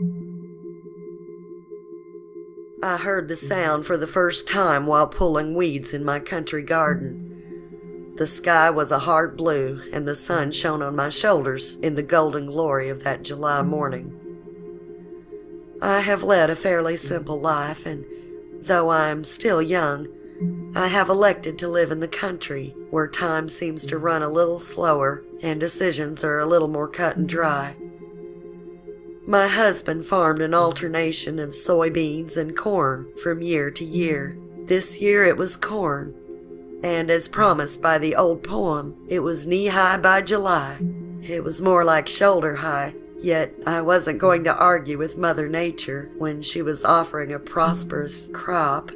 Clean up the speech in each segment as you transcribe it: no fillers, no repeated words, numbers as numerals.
I heard the sound for the first time while pulling weeds in my country garden. The sky was a hard blue, and the sun shone on my shoulders in the golden glory of that July morning. I have led a fairly simple life, and though I am still young, I have elected to live in the country, where time seems to run a little slower and decisions are a little more cut and dry. My husband farmed an alternation of soybeans and corn from year to year. This year it was corn, and as promised by the old poem, it was knee-high by July. It was more like shoulder-high, yet I wasn't going to argue with Mother Nature when she was offering a prosperous crop.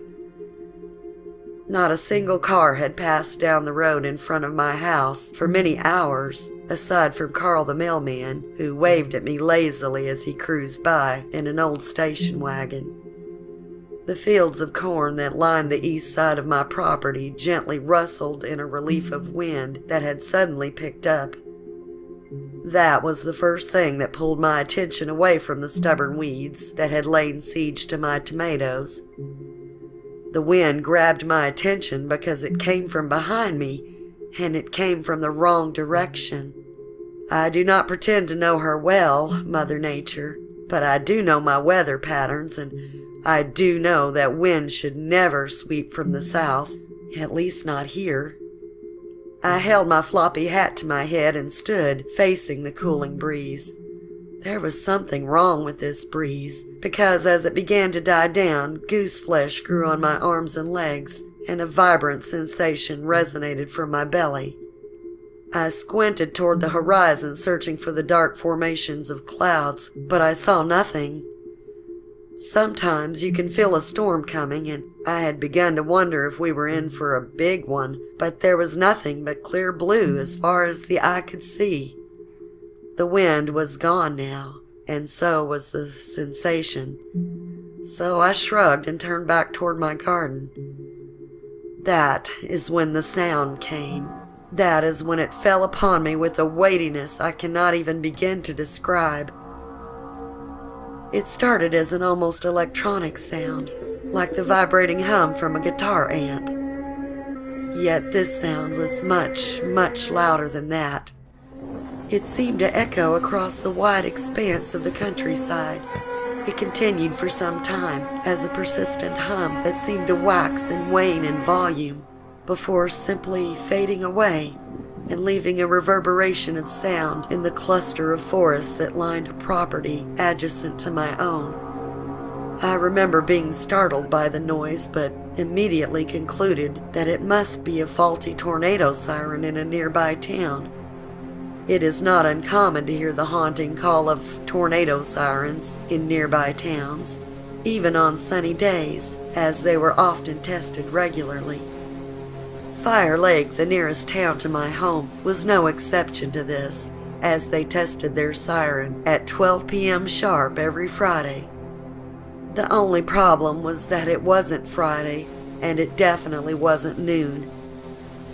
Not a single car had passed down the road in front of my house for many hours, aside from Carl the mailman, who waved at me lazily as he cruised by in an old station wagon. The fields of corn that lined the east side of my property gently rustled in a relief of wind that had suddenly picked up. That was the first thing that pulled my attention away from the stubborn weeds that had laid siege to my tomatoes. The wind grabbed my attention because it came from behind me, and it came from the wrong direction. I do not pretend to know her well, Mother Nature, but I do know my weather patterns, and I do know that wind should never sweep from the south, at least not here. I held my floppy hat to my head and stood facing the cooling breeze. There was something wrong with this breeze, because as it began to die down, goose flesh grew on my arms and legs, and a vibrant sensation resonated from my belly. I squinted toward the horizon, searching for the dark formations of clouds, but I saw nothing. Sometimes you can feel a storm coming, and I had begun to wonder if we were in for a big one, but there was nothing but clear blue as far as the eye could see. The wind was gone now, and so was the sensation. So I shrugged and turned back toward my garden. That is when the sound came. That is when it fell upon me with a weightiness I cannot even begin to describe. It started as an almost electronic sound, like the vibrating hum from a guitar amp. Yet this sound was much, much louder than that. It seemed to echo across the wide expanse of the countryside. It continued for some time as a persistent hum that seemed to wax and wane in volume, before simply fading away and leaving a reverberation of sound in the cluster of forests that lined a property adjacent to my own. I remember being startled by the noise, but immediately concluded that it must be a faulty tornado siren in a nearby town. It is not uncommon to hear the haunting call of tornado sirens in nearby towns, even on sunny days, as they were often tested regularly. Fire Lake, the nearest town to my home, was no exception to this, as they tested their siren at 12 p.m. sharp every Friday. The only problem was that it wasn't Friday, and it definitely wasn't noon.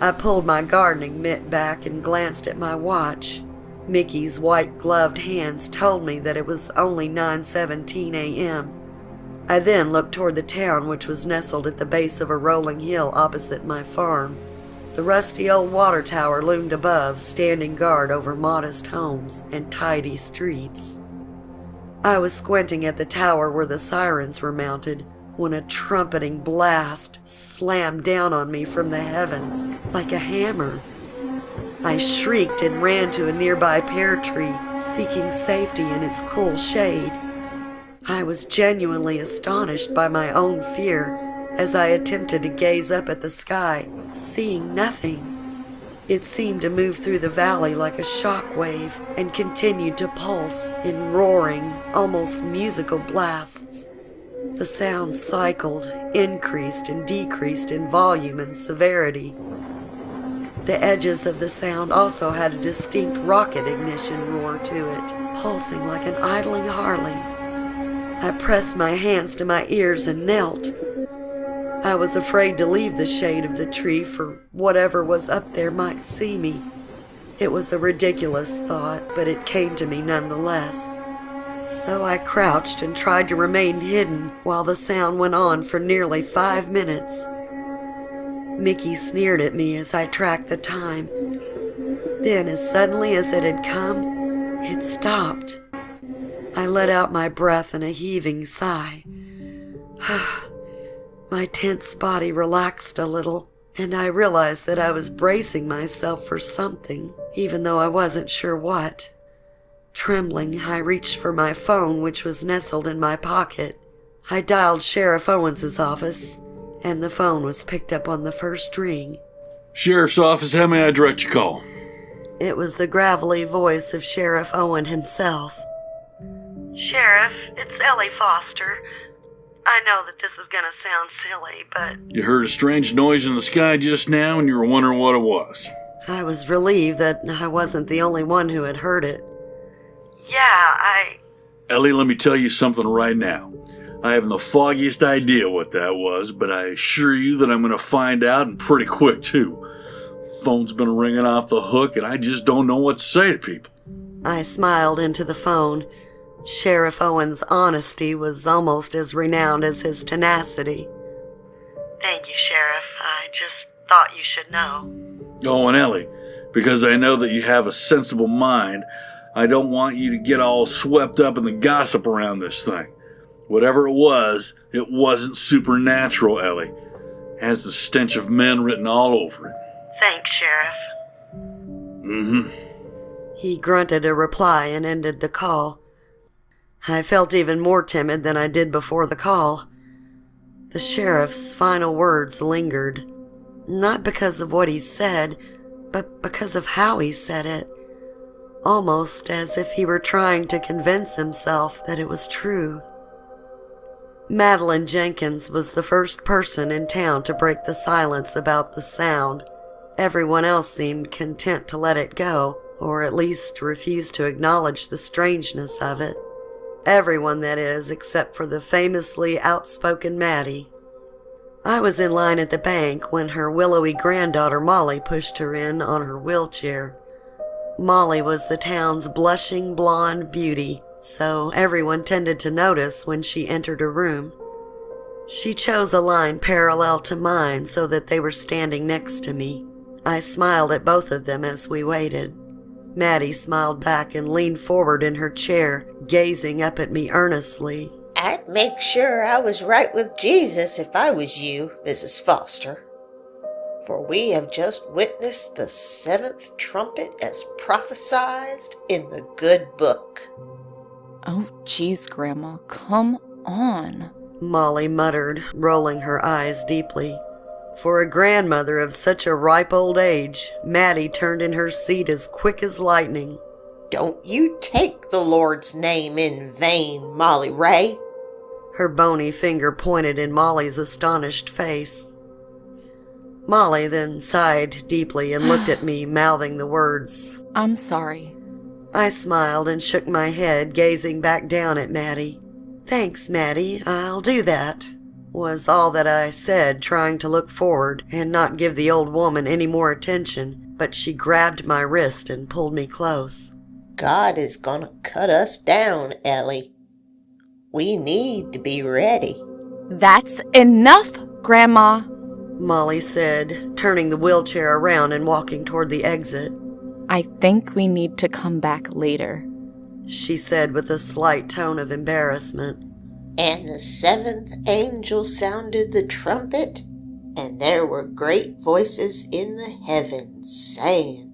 I pulled my gardening mitt back and glanced at my watch. Mickey's white-gloved hands told me that it was only 9:17 a.m. I then looked toward the town, which was nestled at the base of a rolling hill opposite my farm. The rusty old water tower loomed above, standing guard over modest homes and tidy streets. I was squinting at the tower where the sirens were mounted when a trumpeting blast slammed down on me from the heavens like a hammer. I shrieked and ran to a nearby pear tree, seeking safety in its cool shade. I was genuinely astonished by my own fear as I attempted to gaze up at the sky, seeing nothing. It seemed to move through the valley like a shock wave and continued to pulse in roaring, almost musical blasts. The sound cycled, increased and decreased in volume and severity. The edges of the sound also had a distinct rocket ignition roar to it, pulsing like an idling Harley. I pressed my hands to my ears and knelt. I was afraid to leave the shade of the tree, for whatever was up there might see me. It was a ridiculous thought, but it came to me nonetheless. So I crouched and tried to remain hidden while the sound went on for nearly 5 minutes. Mickey sneered at me as I tracked the time. Then, as suddenly as it had come, it stopped. I let out my breath in a heaving sigh. My tense body relaxed a little, and I realized that I was bracing myself for something, even though I wasn't sure what. Trembling, I reached for my phone, which was nestled in my pocket. I dialed Sheriff Owens' office, and the phone was picked up on the first ring. Sheriff's office, how may I direct your call? It was the gravelly voice of Sheriff Owen himself. Sheriff, it's Ellie Foster. I know that this is going to sound silly, but... You heard a strange noise in the sky just now and you were wondering what it was. I was relieved that I wasn't the only one who had heard it. Ellie, let me tell you something right now. I haven't the foggiest idea what that was, but I assure you that I'm going to find out, and pretty quick, too. Phone's been ringing off the hook, and I just don't know what to say to people. I smiled into the phone. Sheriff Owen's honesty was almost as renowned as his tenacity. Thank you, Sheriff. I just thought you should know. Oh, and Ellie, because I know that you have a sensible mind, I don't want you to get all swept up in the gossip around this thing. Whatever it wasn't supernatural, Ellie. It has the stench of men written all over it. Thanks, Sheriff. Mm-hmm. He grunted a reply and ended the call. I felt even more timid than I did before the call. The sheriff's final words lingered, not because of what he said, but because of how he said it. Almost as if he were trying to convince himself that it was true. Molly Jenkins was the first person in town to break the silence about the sound. Everyone else seemed content to let it go, or at least refuse to acknowledge the strangeness of it. Everyone, that is, except for the famously outspoken Maddie. I was in line at the bank when her willowy granddaughter Molly pushed her in on her wheelchair. Molly was the town's blushing blonde beauty, so everyone tended to notice when she entered a room. She chose a line parallel to mine so that they were standing next to me. I smiled at both of them as we waited. Maddie smiled back and leaned forward in her chair, gazing up at me earnestly. I'd make sure I was right with Jesus if I was you, Mrs. Foster. For we have just witnessed the 7th trumpet as prophesied in the good book. Oh, geez, Grandma, come on, Molly muttered, rolling her eyes deeply. For a grandmother of such a ripe old age, Maddie turned in her seat as quick as lightning. Don't you take the Lord's name in vain, Molly Ray. Her bony finger pointed in Molly's astonished face. Molly then sighed deeply and looked at me, mouthing the words. I'm sorry. I smiled and shook my head, gazing back down at Maddie. Thanks, Maddie, I'll do that, was all that I said, trying to look forward and not give the old woman any more attention, but she grabbed my wrist and pulled me close. God is gonna cut us down, Ellie. We need to be ready. That's enough, Grandma, Molly said, turning the wheelchair around and walking toward the exit. I think we need to come back later, she said with a slight tone of embarrassment. And the 7th angel sounded the trumpet, and there were great voices in the heavens, saying,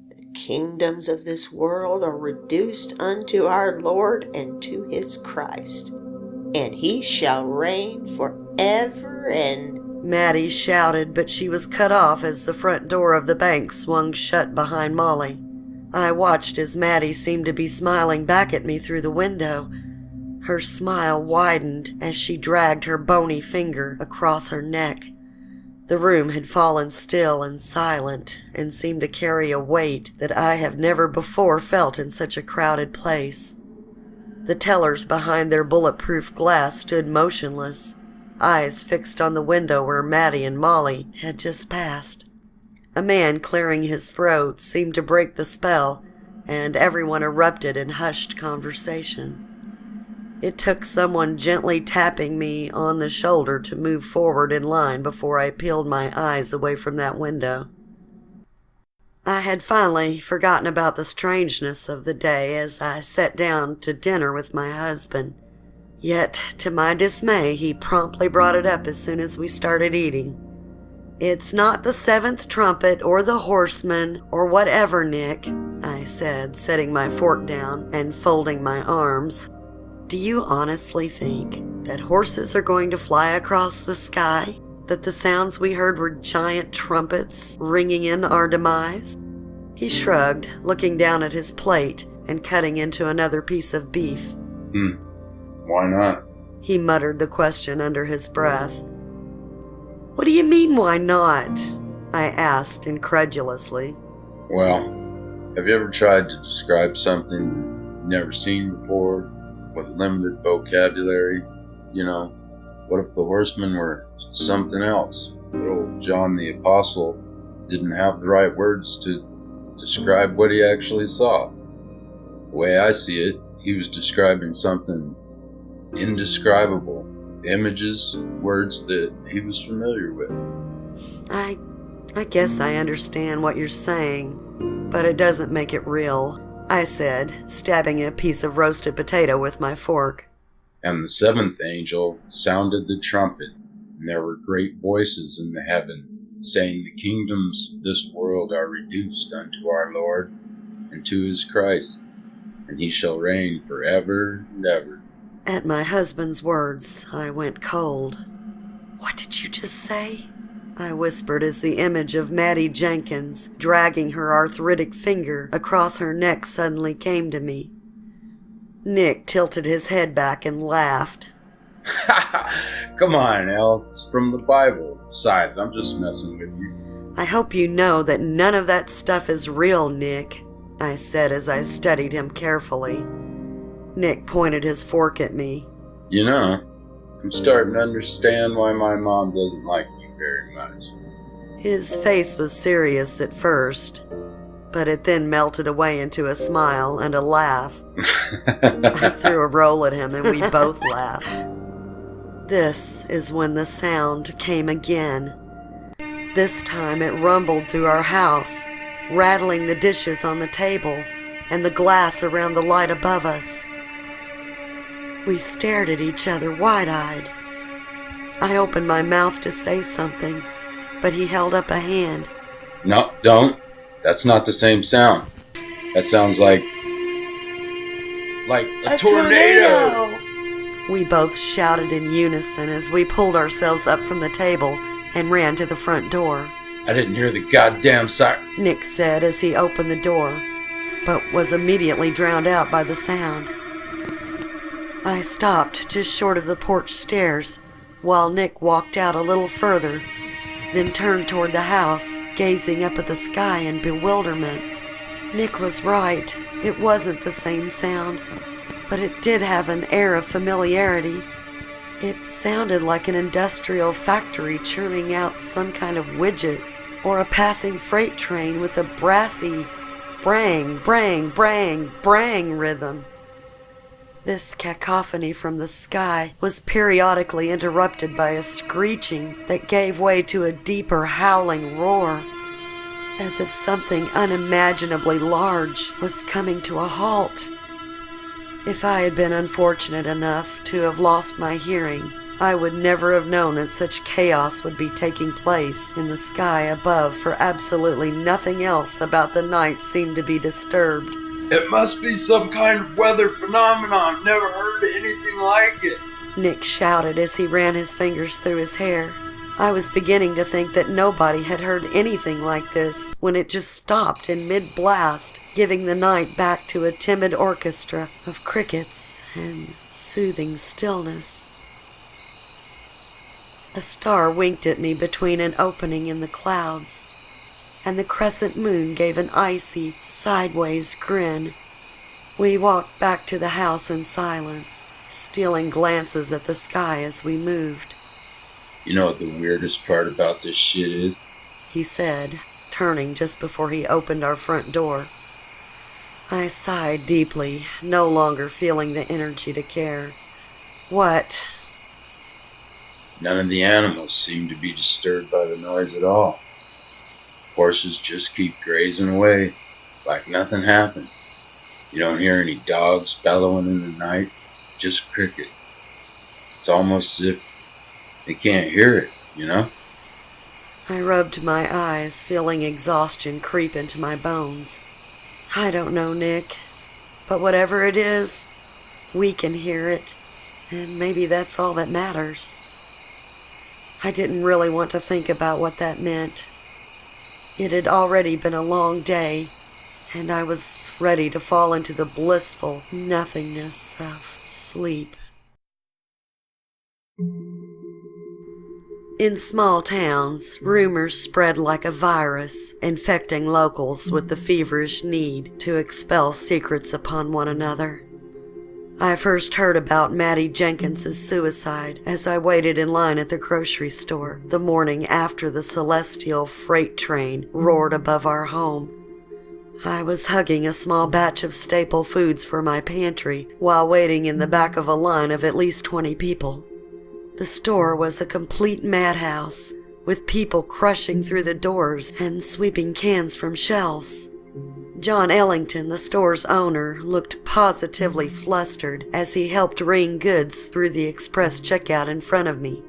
The kingdoms of this world are reduced unto our Lord and to his Christ, and he shall reign forever and... Maddie shouted, but she was cut off as the front door of the bank swung shut behind Molly. I watched as Maddie seemed to be smiling back at me through the window. Her smile widened as she dragged her bony finger across her neck. The room had fallen still and silent and seemed to carry a weight that I have never before felt in such a crowded place. The tellers behind their bulletproof glass stood motionless, eyes fixed on the window where Maddie and Molly had just passed. A man clearing his throat seemed to break the spell, and everyone erupted in hushed conversation. It took someone gently tapping me on the shoulder to move forward in line before I peeled my eyes away from that window. I had finally forgotten about the strangeness of the day as I sat down to dinner with my husband. Yet, to my dismay, he promptly brought it up as soon as we started eating. "It's not the seventh trumpet or the horseman or whatever, Nick," I said, setting my fork down and folding my arms. "Do you honestly think that horses are going to fly across the sky? That the sounds we heard were giant trumpets ringing in our demise?" He shrugged, looking down at his plate and cutting into another piece of beef. Why not? He muttered the question under his breath. "What do you mean, why not?" I asked incredulously. Well, have you ever tried to describe something you've never seen before with limited vocabulary? You know, what if the horsemen were something else? But old John the Apostle didn't have the right words to describe what he actually saw. The way I see it, he was describing something indescribable. Images, words that he was familiar with. I guess I understand what you're saying, but it doesn't make it real, I said, stabbing a piece of roasted potato with my fork. And the seventh angel sounded the trumpet, and there were great voices in the heaven, saying, "The kingdoms of this world are reduced unto our Lord and to his Christ, and he shall reign forever and ever." At my husband's words, I went cold. "What did you just say?" I whispered as the image of Molly Jenkins dragging her arthritic finger across her neck suddenly came to me. Nick tilted his head back and laughed. Come on, Elle, it's from the Bible. Besides, I'm just messing with you. "I hope you know that none of that stuff is real, Nick," I said as I studied him carefully. Nick pointed his fork at me. You know, I'm starting to understand why my mom doesn't like you very much. His face was serious at first, but it then melted away into a smile and a laugh. I threw a roll at him and we both laughed. This is when the sound came again. This time it rumbled through our house, rattling the dishes on the table and the glass around the light above us. We stared at each other wide-eyed. I opened my mouth to say something, but he held up a hand. No, don't. That's not the same sound. That sounds like a tornado! We both shouted in unison as we pulled ourselves up from the table and ran to the front door. I didn't hear the goddamn siren, Nick said as he opened the door, but was immediately drowned out by the sound. I stopped just short of the porch stairs while Nick walked out a little further, then turned toward the house, gazing up at the sky in bewilderment. Nick was right. It wasn't the same sound, but it did have an air of familiarity. It sounded like an industrial factory churning out some kind of widget, or a passing freight train with a brassy brang, brang, brang, brang rhythm. This cacophony from the sky was periodically interrupted by a screeching that gave way to a deeper howling roar, as if something unimaginably large was coming to a halt. If I had been unfortunate enough to have lost my hearing, I would never have known that such chaos would be taking place in the sky above, for absolutely nothing else about the night seemed to be disturbed. It must be some kind of weather phenomenon. Never heard of anything like it. Nick shouted as he ran his fingers through his hair. I was beginning to think that nobody had heard anything like this when it just stopped in mid-blast, giving the night back to a timid orchestra of crickets and soothing stillness. A star winked at me between an opening in the clouds, and the crescent moon gave an icy, sideways grin. We walked back to the house in silence, stealing glances at the sky as we moved. You know what the weirdest part about this shit is? He said, turning just before he opened our front door. I sighed deeply, no longer feeling the energy to care. What? None of the animals seem to be disturbed by the noise at all. Horses just keep grazing away like nothing happened. You don't hear any dogs bellowing in the night, just crickets. It's almost as if they can't hear it, you know? I rubbed my eyes, feeling exhaustion creep into my bones. I don't know, Nick, but whatever it is, we can hear it, and maybe that's all that matters. I didn't really want to think about what that meant. It had already been a long day, and I was ready to fall into the blissful nothingness of sleep. In small towns, rumors spread like a virus, infecting locals with the feverish need to expel secrets upon one another. I first heard about Molly Jenkins' suicide as I waited in line at the grocery store the morning after the celestial freight train roared above our home. I was hugging a small batch of staple foods for my pantry while waiting in the back of a line of at least 20 people. The store was a complete madhouse, with people crushing through the doors and sweeping cans from shelves. John Ellington, the store's owner, looked positively flustered as he helped ring goods through the express checkout in front of me.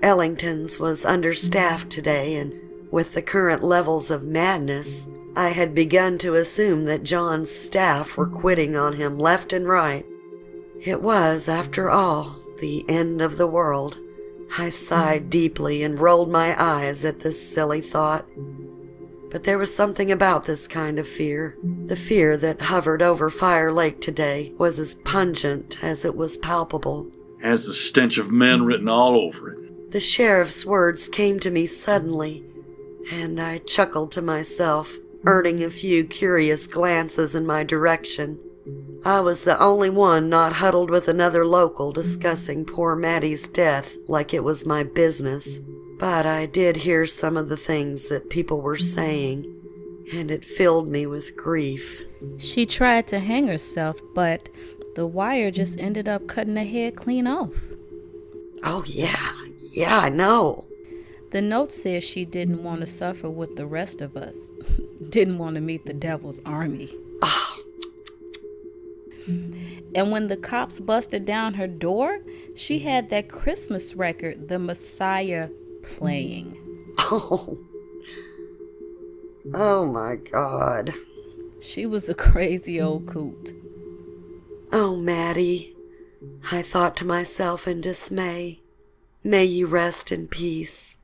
Ellington's was understaffed today, and with the current levels of madness, I had begun to assume that John's staff were quitting on him left and right. It was, after all, the end of the world. I sighed deeply and rolled my eyes at this silly thought. But there was something about this kind of fear. The fear that hovered over Fire Lake today was as pungent as it was palpable. Has the stench of men written all over it. The sheriff's words came to me suddenly, and I chuckled to myself, earning a few curious glances in my direction. I was the only one not huddled with another local discussing poor Maddie's death like it was my business. But I did hear some of the things that people were saying, and it filled me with grief. She tried to hang herself, but the wire just ended up cutting her head clean off. Oh, yeah, I know. The note says she didn't want to suffer with the rest of us. Didn't want to meet the devil's army. Oh. And when the cops busted down her door, she had that Christmas record, The Messiah, playing. Oh my God. She was a crazy old coot. Oh, Maddie, I thought to myself in dismay, may you rest in peace.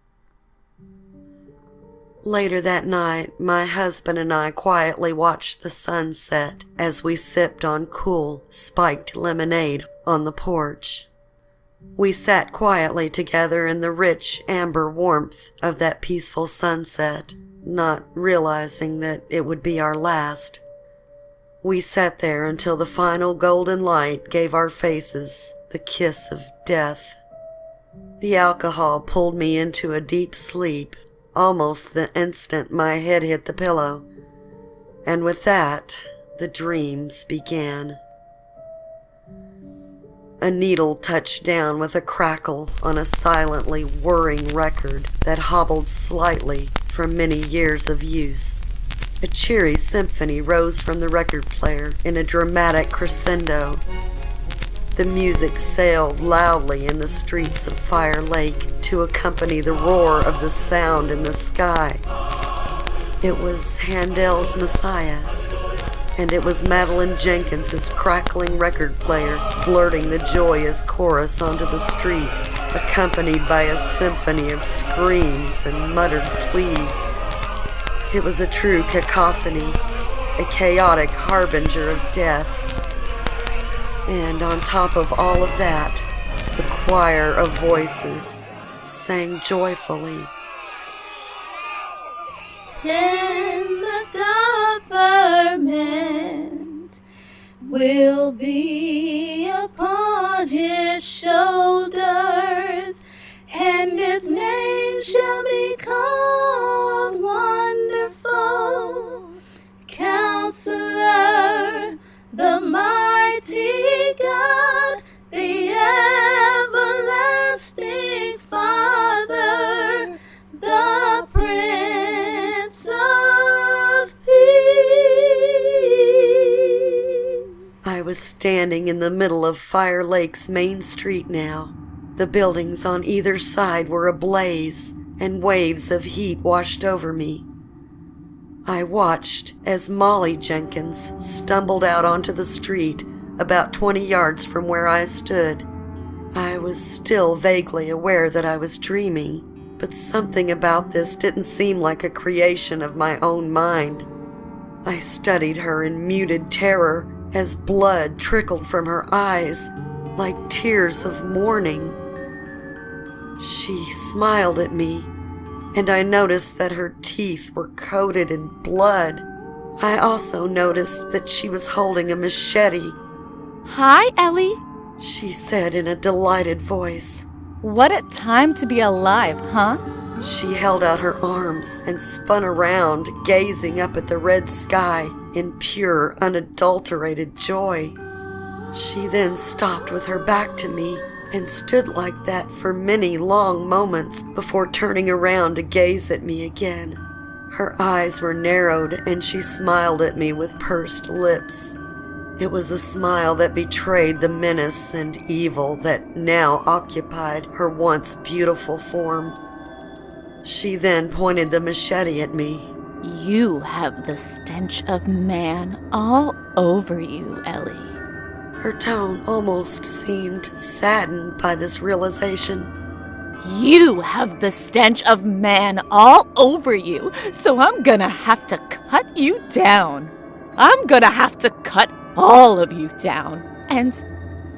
Later that night, my husband and I quietly watched the sun set as we sipped on cool, spiked lemonade on the porch. We sat quietly together in the rich amber warmth of that peaceful sunset, not realizing that it would be our last. We sat there until the final golden light gave our faces the kiss of death. The alcohol pulled me into a deep sleep almost the instant my head hit the pillow, and with that, the dreams began. A needle touched down with a crackle on a silently whirring record that hobbled slightly from many years of use. A cheery symphony rose from the record player in a dramatic crescendo. The music sailed loudly in the streets of Fire Lake to accompany the roar of the sound in the sky. It was Handel's Messiah, and it was Madeline Jenkins' crackling record player blurting the joyous chorus onto the street, accompanied by a symphony of screams and muttered pleas. It was a true cacophony, a chaotic harbinger of death. And on top of all of that, the choir of voices sang joyfully. And the government will be upon his shoulders, and his name shall be called Wonderful Counselor, the mighty God, the was standing in the middle of Fire Lake's main street now. The buildings on either side were ablaze, and waves of heat washed over me. I watched as Molly Jenkins stumbled out onto the street about 20 yards from where I stood. I was still vaguely aware that I was dreaming, but something about this didn't seem like a creation of my own mind. I studied her in muted terror as blood trickled from her eyes like tears of mourning. She smiled at me, and I noticed that her teeth were coated in blood. I also noticed that she was holding a machete. Hi, Ellie. She said in a delighted voice. What a time to be alive, huh? She held out her arms and spun around, gazing up at the red sky in pure, unadulterated joy. She then stopped with her back to me and stood like that for many long moments before turning around to gaze at me again. Her eyes were narrowed and she smiled at me with pursed lips. It was a smile that betrayed the menace and evil that now occupied her once beautiful form. She then pointed the machete at me. You have the stench of man all over you, Ellie. Her tone almost seemed saddened by this realization. You have the stench of man all over you, so I'm gonna have to cut you down. I'm gonna have to cut all of you down. And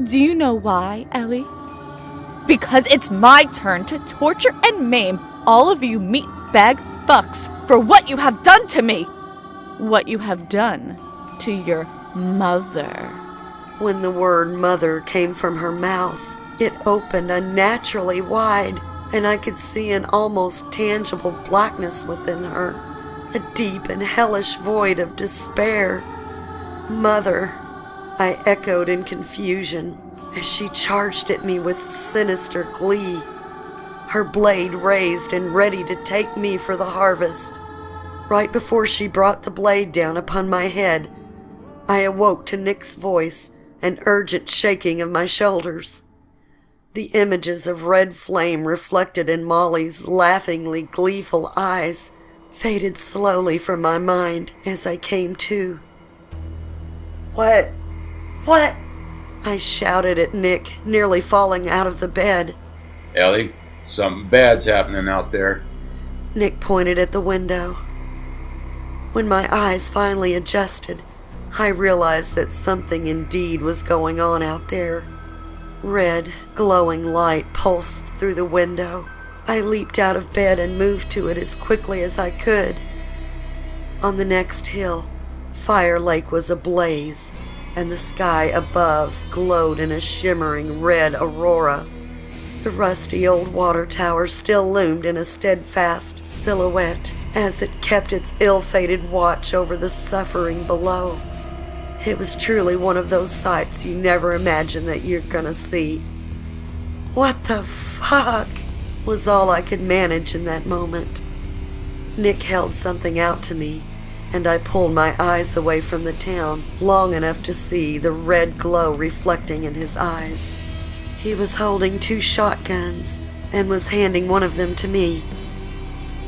do you know why, Ellie? Because it's my turn to torture and maim all of you meatbag fucks for what you have done to me. What you have done to your mother. When the word mother came from her mouth, it opened unnaturally wide, and I could see an almost tangible blackness within her, a deep and hellish void of despair. Mother, I echoed in confusion as she charged at me with sinister glee, her blade raised and ready to take me for the harvest. Right before she brought the blade down upon my head, I awoke to Nick's voice and urgent shaking of my shoulders. The images of red flame reflected in Molly's laughingly gleeful eyes faded slowly from my mind as I came to. What? I shouted at Nick, nearly falling out of the bed. Ellie, something bad's happening out there. Nick pointed at the window. When my eyes finally adjusted, I realized that something indeed was going on out there. Red, glowing light pulsed through the window. I leaped out of bed and moved to it as quickly as I could. On the next hill, Fire Lake was ablaze, and the sky above glowed in a shimmering red aurora. The rusty old water tower still loomed in a steadfast silhouette as it kept its ill-fated watch over the suffering below. It was truly one of those sights you never imagine that you're gonna see. What the fuck was all I could manage in that moment. Nick held something out to me, and I pulled my eyes away from the town long enough to see the red glow reflecting in his eyes. He was holding 2 shotguns and was handing one of them to me.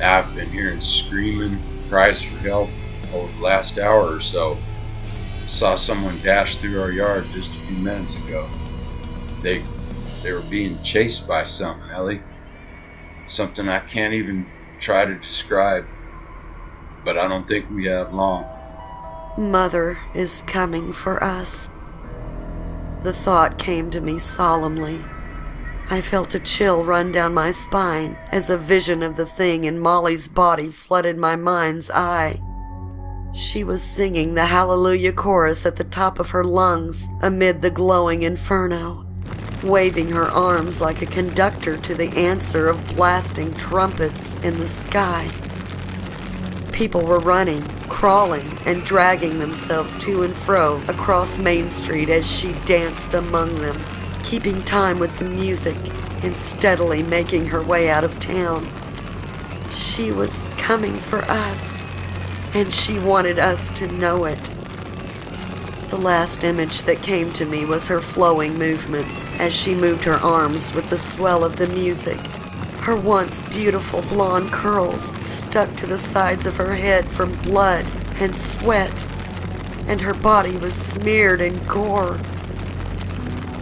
I've been hearing screaming, cries for help over the last hour or so. Saw someone dash through our yard just a few minutes ago. They were being chased by something, Ellie. Something I can't even try to describe. But I don't think we have long. Mother is coming for us. The thought came to me solemnly. I felt a chill run down my spine as a vision of the thing in Molly's body flooded my mind's eye. She was singing the Hallelujah chorus at the top of her lungs amid the glowing inferno, waving her arms like a conductor to the answer of blasting trumpets in the sky. People were running, crawling, and dragging themselves to and fro across Main Street as she danced among them, keeping time with the music and steadily making her way out of town. She was coming for us, and she wanted us to know it. The last image that came to me was her flowing movements as she moved her arms with the swell of the music. Her once beautiful blonde curls stuck to the sides of her head from blood and sweat, and her body was smeared in gore.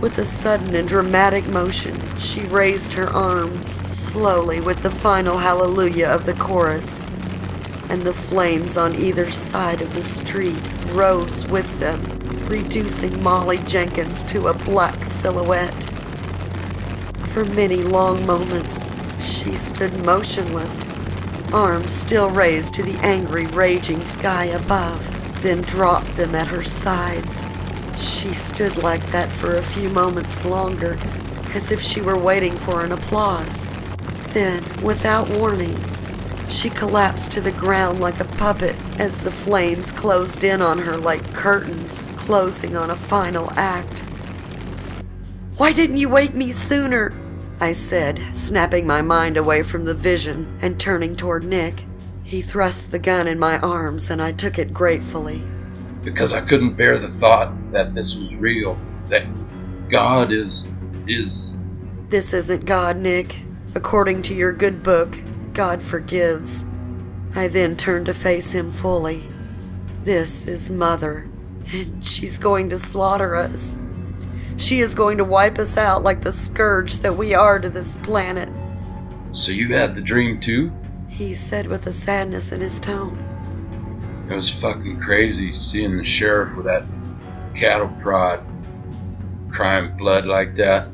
With a sudden and dramatic motion, she raised her arms slowly with the final hallelujah of the chorus, and the flames on either side of the street rose with them, reducing Molly Jenkins to a black silhouette. For many long moments, she stood motionless, arms still raised to the angry, raging sky above, then dropped them at her sides. She stood like that for a few moments longer, as if she were waiting for an applause. Then, without warning, she collapsed to the ground like a puppet as the flames closed in on her like curtains closing on a final act. "Why didn't you wake me sooner?" I said, snapping my mind away from the vision and turning toward Nick. He thrust the gun in my arms and I took it gratefully. Because I couldn't bear the thought that this was real, that God is... This isn't God, Nick. According to your good book, God forgives. I then turned to face him fully. This is Mother, and she's going to slaughter us. She is going to wipe us out like the scourge that we are to this planet. So you had the dream too? He said with a sadness in his tone. It was fucking crazy seeing the sheriff with that cattle prod crying blood like that.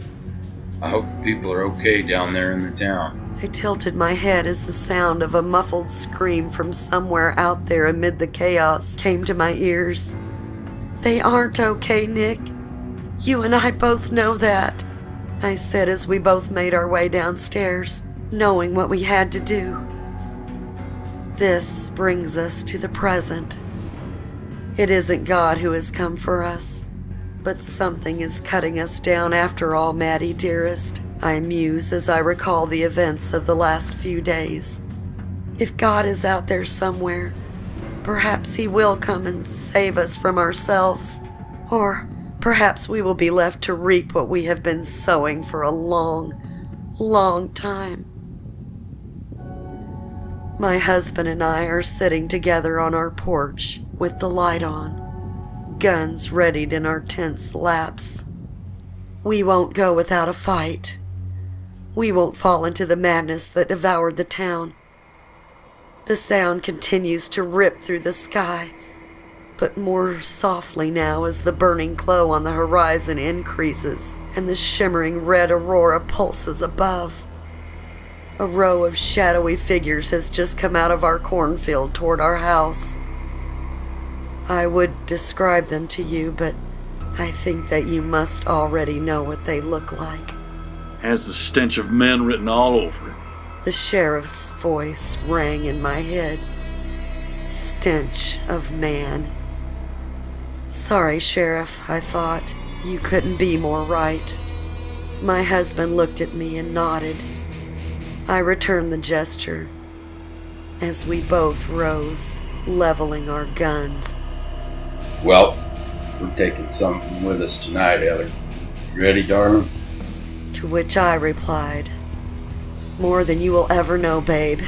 I hope people are okay down there in the town. I tilted my head as the sound of a muffled scream from somewhere out there amid the chaos came to my ears. They aren't okay, Nick. You and I both know that, I said as we both made our way downstairs, knowing what we had to do. This brings us to the present. It isn't God who has come for us, but something is cutting us down after all, Maddie dearest, I muse as I recall the events of the last few days. If God is out there somewhere, perhaps he will come and save us from ourselves, or perhaps we will be left to reap what we have been sowing for a long, long time. My husband and I are sitting together on our porch with the light on, guns readied in our tense laps. We won't go without a fight. We won't fall into the madness that devoured the town. The sound continues to rip through the sky, but more softly now as the burning glow on the horizon increases and the shimmering red aurora pulses above. A row of shadowy figures has just come out of our cornfield toward our house. I would describe them to you, but I think that you must already know what they look like. Has the stench of men written all over it. The sheriff's voice rang in my head. Stench of man. Sorry, Sheriff, I thought. You couldn't be more right. My husband looked at me and nodded. I returned the gesture as we both rose, leveling our guns. Well, we're taking something with us tonight, Ellie. You ready, darling? To which I replied, more than you will ever know, babe.